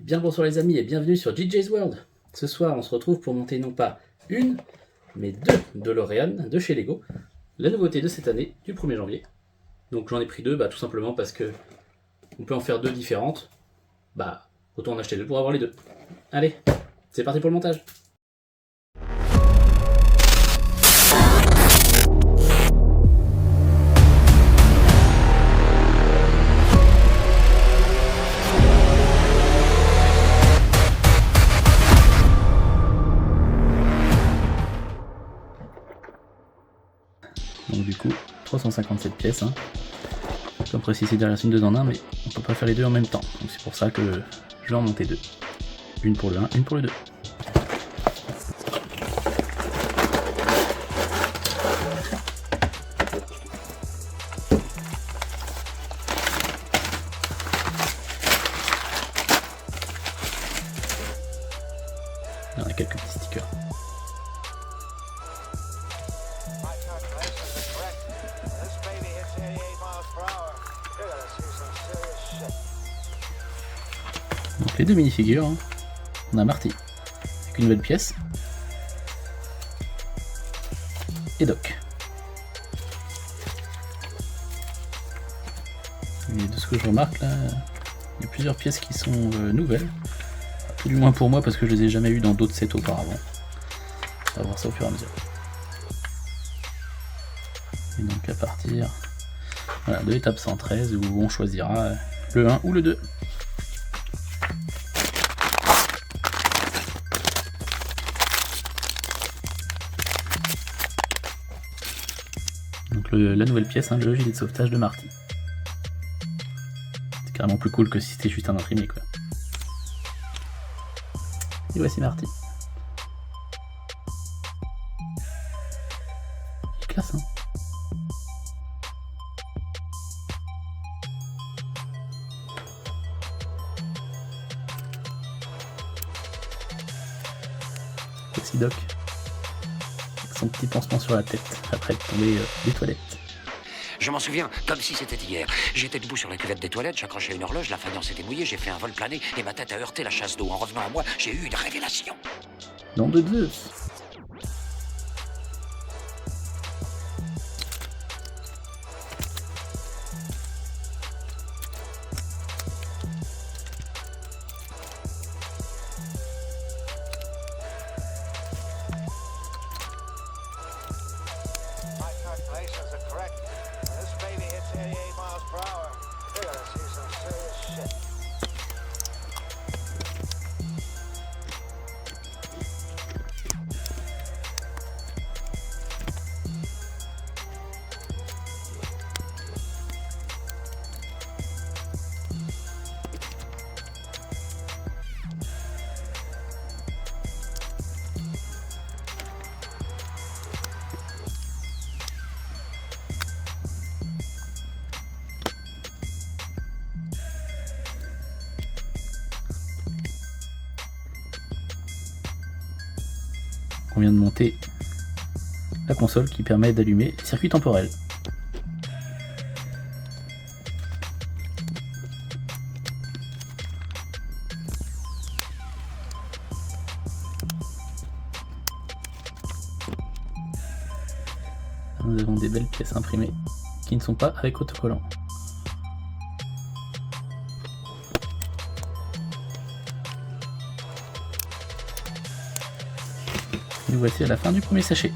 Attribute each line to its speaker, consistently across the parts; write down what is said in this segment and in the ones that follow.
Speaker 1: Bien bonsoir les amis et bienvenue sur JJ's World. Ce soir on se retrouve pour monter non pas une, mais deux DeLorean de chez Lego. La nouveauté de cette année, du 1er janvier. Donc j'en ai pris deux, tout simplement parce que on peut en faire deux différentes. Autant en acheter deux pour avoir les deux. Allez, c'est parti pour le montage. Donc du coup, 357 pièces. Comme précisé derrière, c'est une 2 en 1, mais on peut pas faire les deux en même temps. Donc c'est pour ça que je vais en monter deux. Une pour le 1, une pour le 2. Il y en a quelques petits stickers. Donc les deux minifigures, on a Marty avec une nouvelle pièce et Doc. Et de ce que je remarque là, il y a plusieurs pièces qui sont nouvelles, tout du moins pour moi parce que je les ai jamais eues dans d'autres sets auparavant. On va voir ça au fur et à mesure. Et donc à partir de l'étape 113 où on choisira le 1 ou le 2. Donc la nouvelle pièce, le gilet de sauvetage de Marty. C'est carrément plus cool que si c'était juste un imprimé quoi. Et voici Marty. Il est classe Voici Doc. Son petit pansement sur la tête, après être tombé des toilettes.
Speaker 2: Je m'en souviens, comme si c'était hier. J'étais debout sur la cuvette des toilettes, j'accrochais une horloge, la faïence était mouillée, j'ai fait un vol plané et ma tête a heurté la chasse d'eau. En revenant à moi, j'ai eu une révélation.
Speaker 1: Nom de Zeus. On vient de monter la console qui permet d'allumer les circuits temporels. Nous avons des belles pièces imprimées qui ne sont pas avec autocollant. Nous voici à la fin du premier sachet.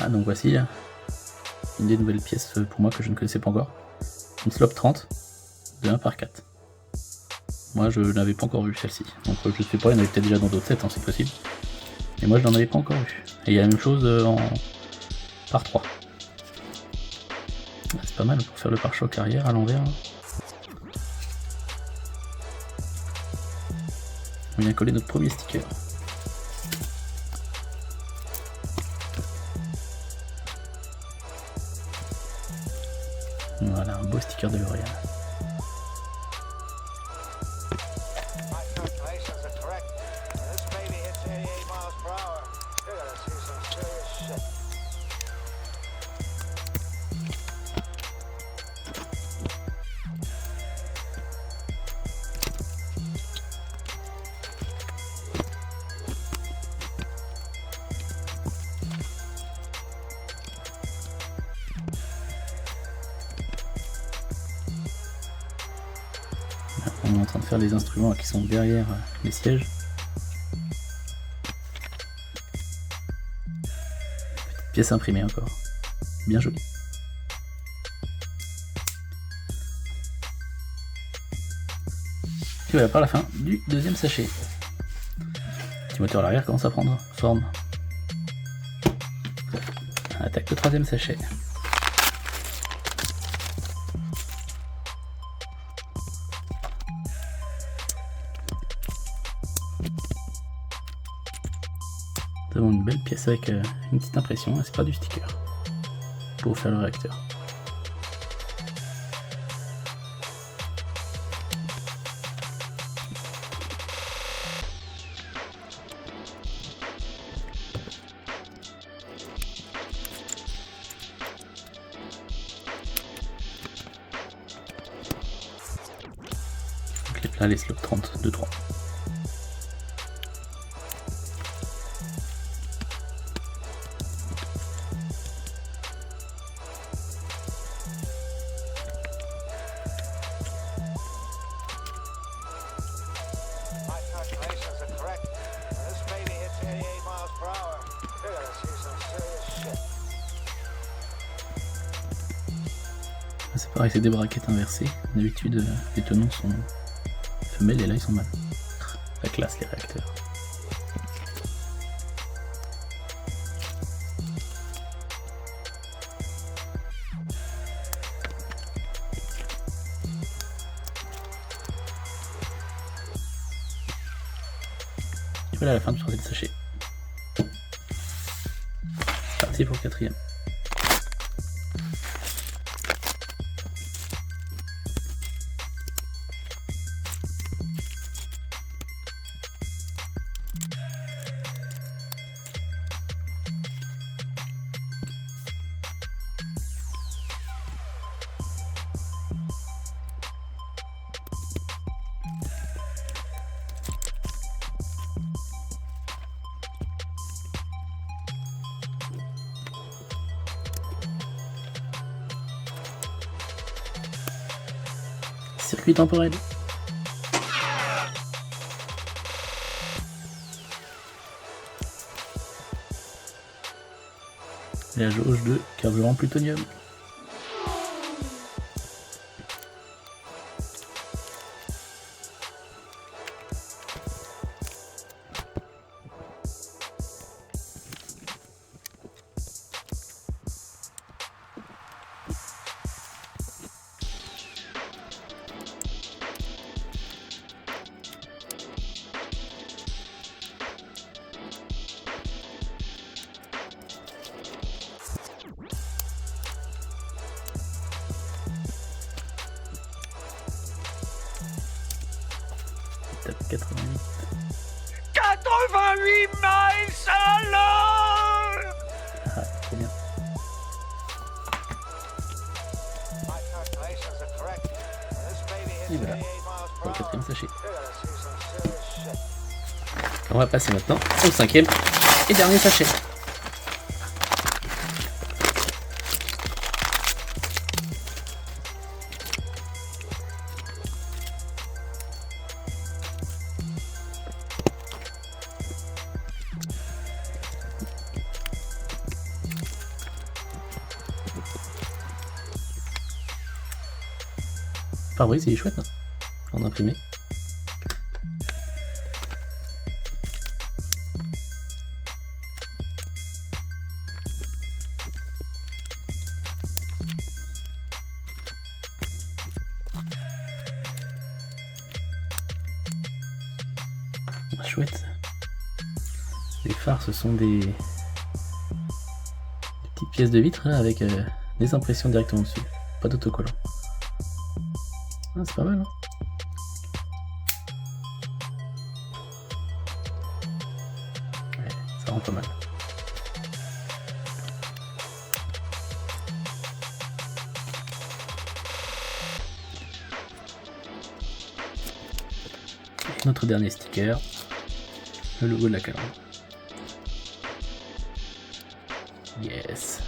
Speaker 1: Donc voici une des nouvelles pièces pour moi que je ne connaissais pas encore. Une slop 30 de 1 par 4. Moi je n'avais pas encore vu celle-ci. Donc je sais pas, il y en avait peut-être déjà dans d'autres sets, c'est possible. Et moi je n'en avais pas encore vu. Et il y a la même chose en par 3. C'est pas mal pour faire le pare-choc arrière à l'envers. On vient coller notre premier sticker. Voilà, un beau sticker de L'Oréal. On est en train de faire les instruments qui sont derrière les sièges. Petite pièce imprimée encore. Bien jolie. Et voilà, par la fin du deuxième sachet. Petit moteur à l'arrière commence à prendre forme. On attaque le troisième sachet. Nous avons une belle pièce avec une petite impression, c'est pas du sticker, pour faire le réacteur. Donc les plats, les slots 30, 2-3. C'est pareil, c'est des braquettes inversées. D'habitude, les tenons sont femelles et là ils sont mâles. La classe, les réacteurs. Et voilà la fin du troisième sachet. Parti pour le quatrième. Circuit temporel. Et la jauge de carburant plutonium. Tape 88.
Speaker 2: 88 miles à l'heure!
Speaker 1: Ah, trop bien. Et voilà, pour le quatrième sachet. On va passer maintenant au cinquième et dernier sachet. Pare-brise, il est chouette, hein, en imprimé. Ah, chouette. Les phares, ce sont des petites pièces de vitre là, avec des impressions directement dessus. Pas d'autocollant. Ah, c'est pas mal, hein. Ouais, ça rend pas mal. Et notre dernier sticker, le logo de la calandre. Yes.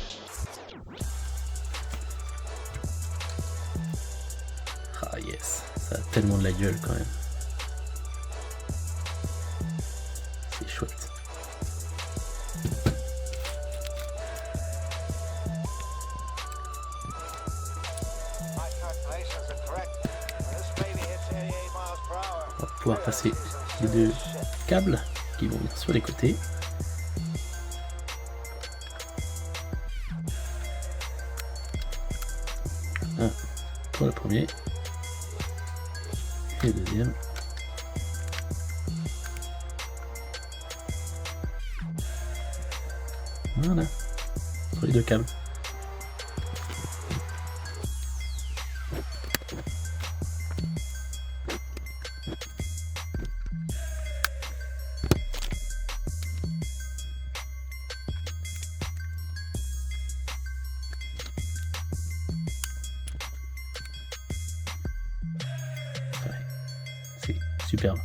Speaker 1: Ah yes, ça tellement de la gueule quand même. C'est chouette. On va pouvoir passer les deux câbles qui vont venir sur les côtés. Un pour le premier et le deuxième. Voilà, sur les deux câbles. C'est superbe.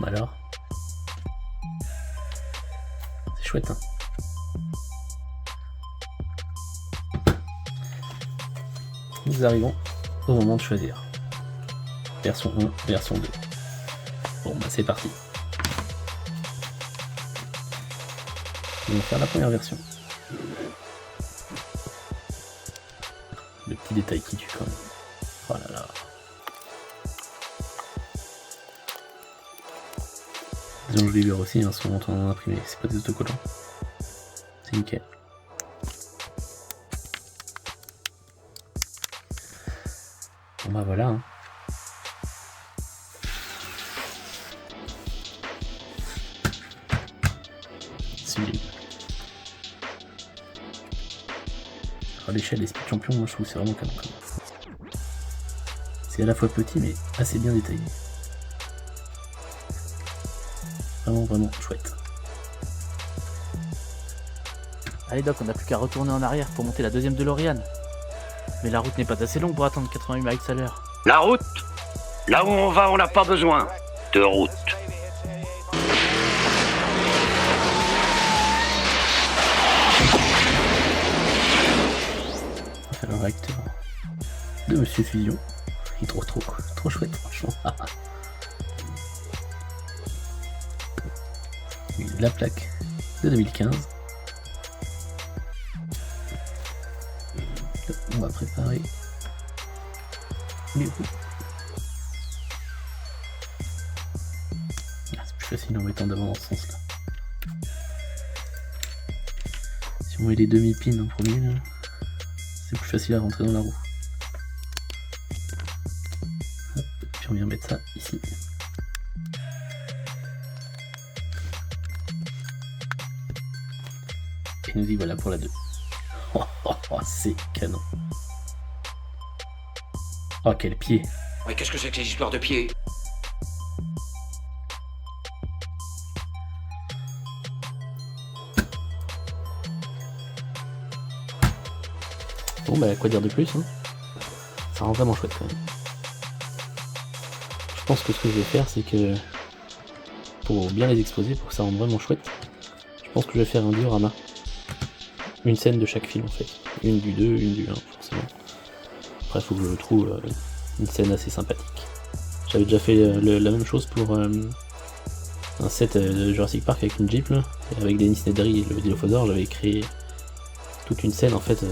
Speaker 1: Alors, c'est chouette, hein. Nous arrivons au moment de choisir. Version 1, version 2. Bon, bah c'est parti. On va faire la première version. Le petit détail qui tue quand même. Oh là là. Les enjoliveurs aussi hein, sont en imprimé, c'est pas des autocollants. C'est nickel. Bon bah voilà. Hein. Sublime. Alors l'échelle des Speed Champions, moi je trouve que c'est vraiment canon. C'est à la fois petit mais assez bien détaillé. Vraiment chouette.
Speaker 3: Allez Doc, on n'a plus qu'à retourner en arrière pour monter la deuxième DeLorean. Mais la route n'est pas assez longue pour attendre 88 miles à l'heure.
Speaker 2: La route? Là où on va, on n'a pas besoin de route.
Speaker 1: Le réacteur de Monsieur Fusion. Il est trop chouette franchement. La plaque de 2015. On va préparer les roues. C'est plus facile en mettant devant dans ce sens là. Si on met les demi-pins en premier, là, c'est plus facile à rentrer dans la roue. Hop, puis on vient mettre ça ici. Et nous y voilà pour la 2. C'est canon. Oh quel pied.
Speaker 2: Mais qu'est-ce que c'est que ces histoires de pieds?
Speaker 1: Bon bah quoi dire de plus hein. Ça rend vraiment chouette quand même. Je pense que ce que je vais faire c'est que pour bien les exposer, pour que ça rende vraiment chouette, je pense que je vais faire un diorama. Une scène de chaque film en fait. Une du 2, une du 1 forcément. Après il faut que je trouve une scène assez sympathique. J'avais déjà fait la même chose pour un set de Jurassic Park avec une Jeep là, et avec Dennis Nedry et le Dilophosaure, j'avais créé toute une scène en fait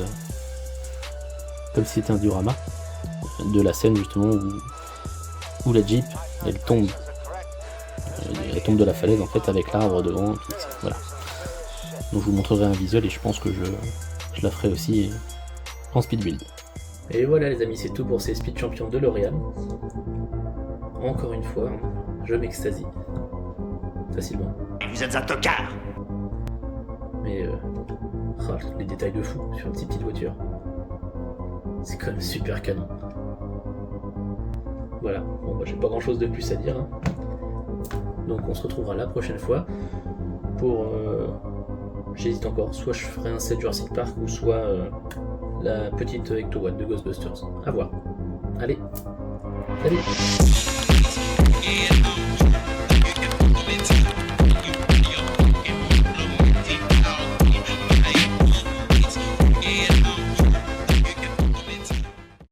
Speaker 1: comme si c'était un diorama de la scène justement où la Jeep elle tombe de la falaise en fait avec l'arbre devant, puis voilà. Donc je vous montrerai un visuel et je pense que je la ferai aussi en speed build. Et voilà les amis, c'est tout pour ces Speed Champions de DeLorean. Encore une fois, je m'extasie. Facilement.
Speaker 2: Vous êtes un tocard!
Speaker 1: Mais les détails de fou sur une petite voiture. C'est quand même super canon. Voilà, bon bah j'ai pas grand chose de plus à dire. Hein. Donc on se retrouvera la prochaine fois pour... j'hésite encore, soit je ferai un set Jurassic Park ou soit la petite Ecto-One de Ghostbusters. À voir. Allez, salut.